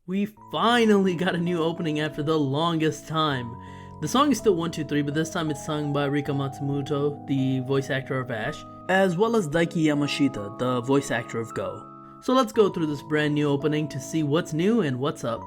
We finally got a new opening after the longest time. The song is still 123, but this time it's sung by Rika Matsumoto, the voice actor of Ash, as well as Daiki Yamashita, the voice actor of Go. So let's go through this brand new opening to see what's new and what's up.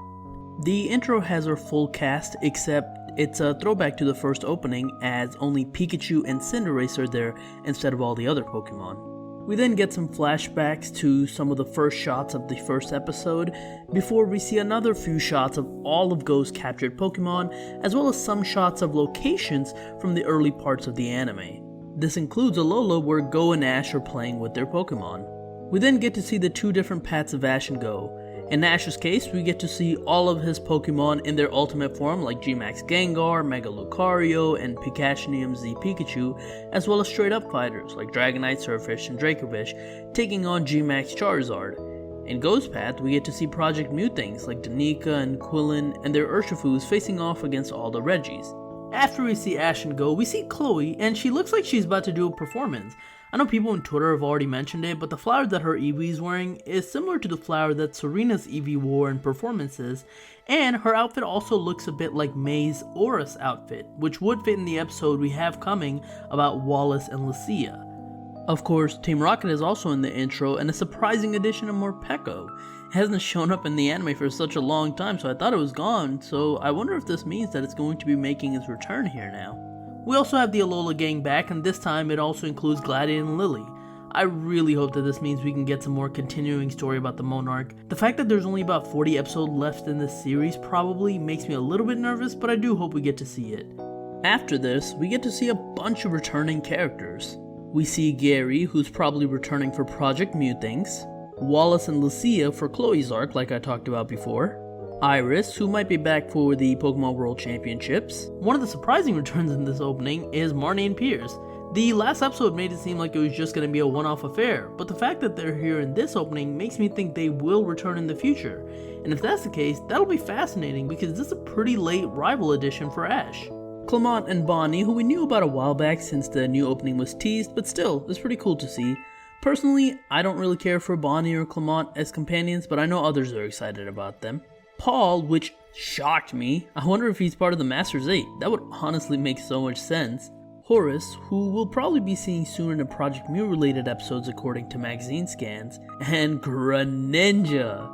The intro has our full cast, except it's a throwback to the first opening, as only Pikachu and Cinderace are there instead of all the other Pokemon. We then get some flashbacks to some of the first shots of the first episode, before we see another few shots of all of Go's captured Pokemon, as well as some shots of locations from the early parts of the anime. This includes Alola where Go and Ash are playing with their Pokemon. We then get to see the two different paths of Ash and Go. In Ash's case, we get to see all of his Pokemon in their ultimate form like G-Max Gengar, Mega Lucario, and Pikachu Z Pikachu, as well as straight up fighters like Dragonite, Surfish, and Dracovish taking on G-Max Charizard. In Go's path, we get to see Project Mew things like Danica and Quillen and their Urshifus facing off against all the Reggies. After we see Ash and Go, we see Chloe, and she looks like she's about to do a performance. I know people on Twitter have already mentioned it, but the flower that her Eevee is wearing is similar to the flower that Serena's Eevee wore in performances, and her outfit also looks a bit like May's Aura's outfit, which would fit in the episode we have coming about Wallace and Lucia. Of course, Team Rocket is also in the intro, and a surprising addition of Morpeko. It hasn't shown up in the anime for such a long time, so I thought it was gone, so I wonder if this means that it's going to be making its return here now. We also have the Alola gang back, and this time it also includes Gladiator and Lily. I really hope that this means we can get some more continuing story about the Monarch. The fact that there's only about 40 episodes left in this series probably makes me a little bit nervous, but I do hope we get to see it. After this, we get to see a bunch of returning characters. We see Gary, who's probably returning for Project Mew things, Wallace and Lucia for Chloe's arc like I talked about before, Iris, who might be back for the Pokemon World Championships. One of the surprising returns in this opening is Marnie and Piers. The last episode made it seem like it was just going to be a one-off affair, but the fact that they're here in this opening makes me think they will return in the future. And if that's the case, that'll be fascinating because this is a pretty late rival edition for Ash. Clemont and Bonnie, who we knew about a while back since the new opening was teased, but still, it's pretty cool to see. Personally, I don't really care for Bonnie or Clemont as companions, but I know others are excited about them. Paul, which shocked me. I wonder if he's part of the Masters 8. That would honestly make so much sense. Horace, who we'll probably be seeing soon in Project Mew related episodes according to magazine scans. And Greninja.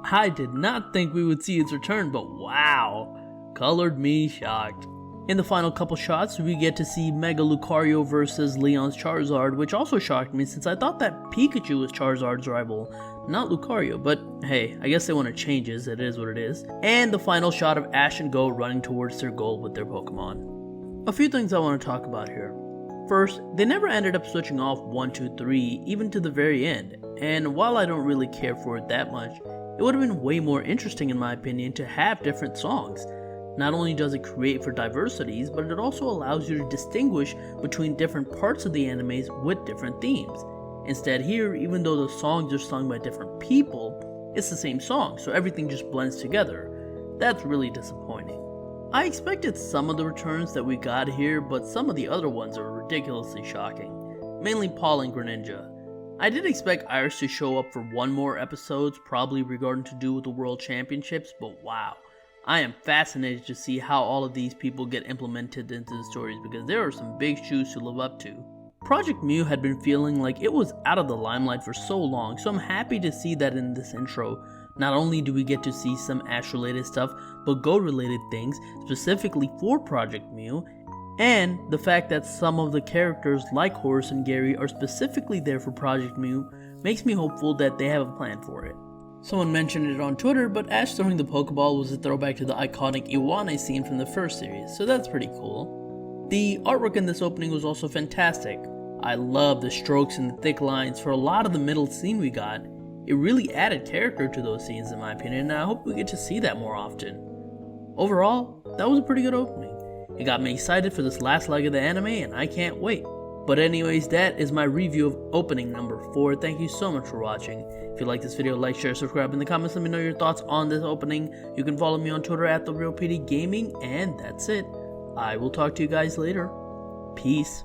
I did not think we would see its return, but wow. Colored me shocked. In the final couple shots, we get to see Mega Lucario versus Leon's Charizard, which also shocked me since I thought that Pikachu was Charizard's rival, not Lucario, but hey, I guess they want to change it is what it is. And the final shot of Ash and Go running towards their goal with their Pokemon. A few things I want to talk about here. First, they never ended up switching off 1, 2, 3, even to the very end, and while I don't really care for it that much, it would have been way more interesting in my opinion to have different songs. Not only does it create for diversities, but it also allows you to distinguish between different parts of the animes with different themes. Instead here, even though the songs are sung by different people, it's the same song, so everything just blends together. That's really disappointing. I expected some of the returns that we got here, but some of the other ones are ridiculously shocking. Mainly Paul and Greninja. I did expect Iris to show up for one more episodes, probably regarding to do with the World Championships, but wow. I am fascinated to see how all of these people get implemented into the stories because there are some big shoes to live up to. Project Mew had been feeling like it was out of the limelight for so long, so I'm happy to see that in this intro. Not only do we get to see some Ash related stuff, but Go related things specifically for Project Mew, and the fact that some of the characters like Horace and Gary are specifically there for Project Mew makes me hopeful that they have a plan for it. Someone mentioned it on Twitter, but Ash throwing the Pokeball was a throwback to the iconic Iwane scene from the first series, so that's pretty cool. The artwork in this opening was also fantastic. I love the strokes and the thick lines for a lot of the middle scene we got. It really added character to those scenes in my opinion, and I hope we get to see that more often. Overall, that was a pretty good opening. It got me excited for this last leg of the anime, and I can't wait. But anyways, that is my review of opening number 4. Thank you so much for watching. If you like this video, like, share, subscribe in the comments. Let me know your thoughts on this opening. You can follow me on Twitter at TheRealPDGaming, and that's it. I will talk to you guys later. Peace.